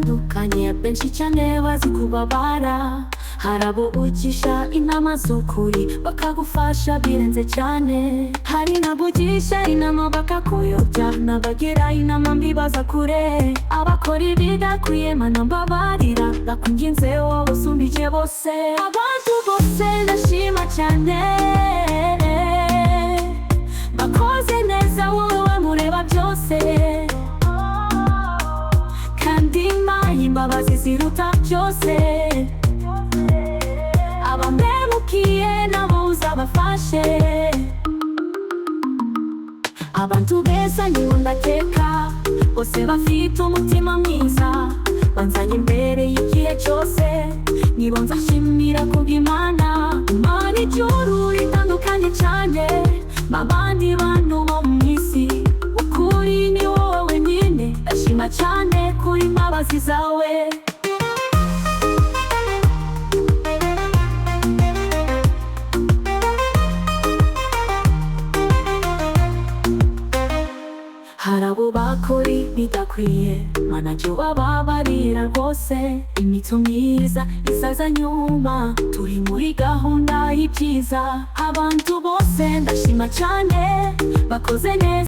batandukanye benshi cyane bazi kubabara. Hari abo ugisha inama z'ukuri bakagufasha birenze cyane, hari n'abugisha inama bakakuyobya, n'abagira inama mbi baza kure. Abakora ibidakwiye mana mbabarira, ndakwinginze wowe usumbije bose. Abantu bose ndashima cyane, bakoze neza wowe mureba byose, kandi Imana imbabazi ziruta byose. Abamemukiye nabo uzabafashe, abantu beza nibo ndateka, bose bafite umutima mwiza, banzanye imbere y'igihe cyose, nibo nzashimira kubw'Imana. Imana ijuru ritandukanye cyane n'abandi bantu bo mu isi, ukuri ni wowe wenyine, ndashima cyane kuri imbabazi zawe. Hari abo bakora ibidakwiye, Mana jya ubababarira rwose. Imico myiza isaza nyuma, turi muri gahunda y'ibyiza. Abantu bose ndashima cyane, bakoze neza.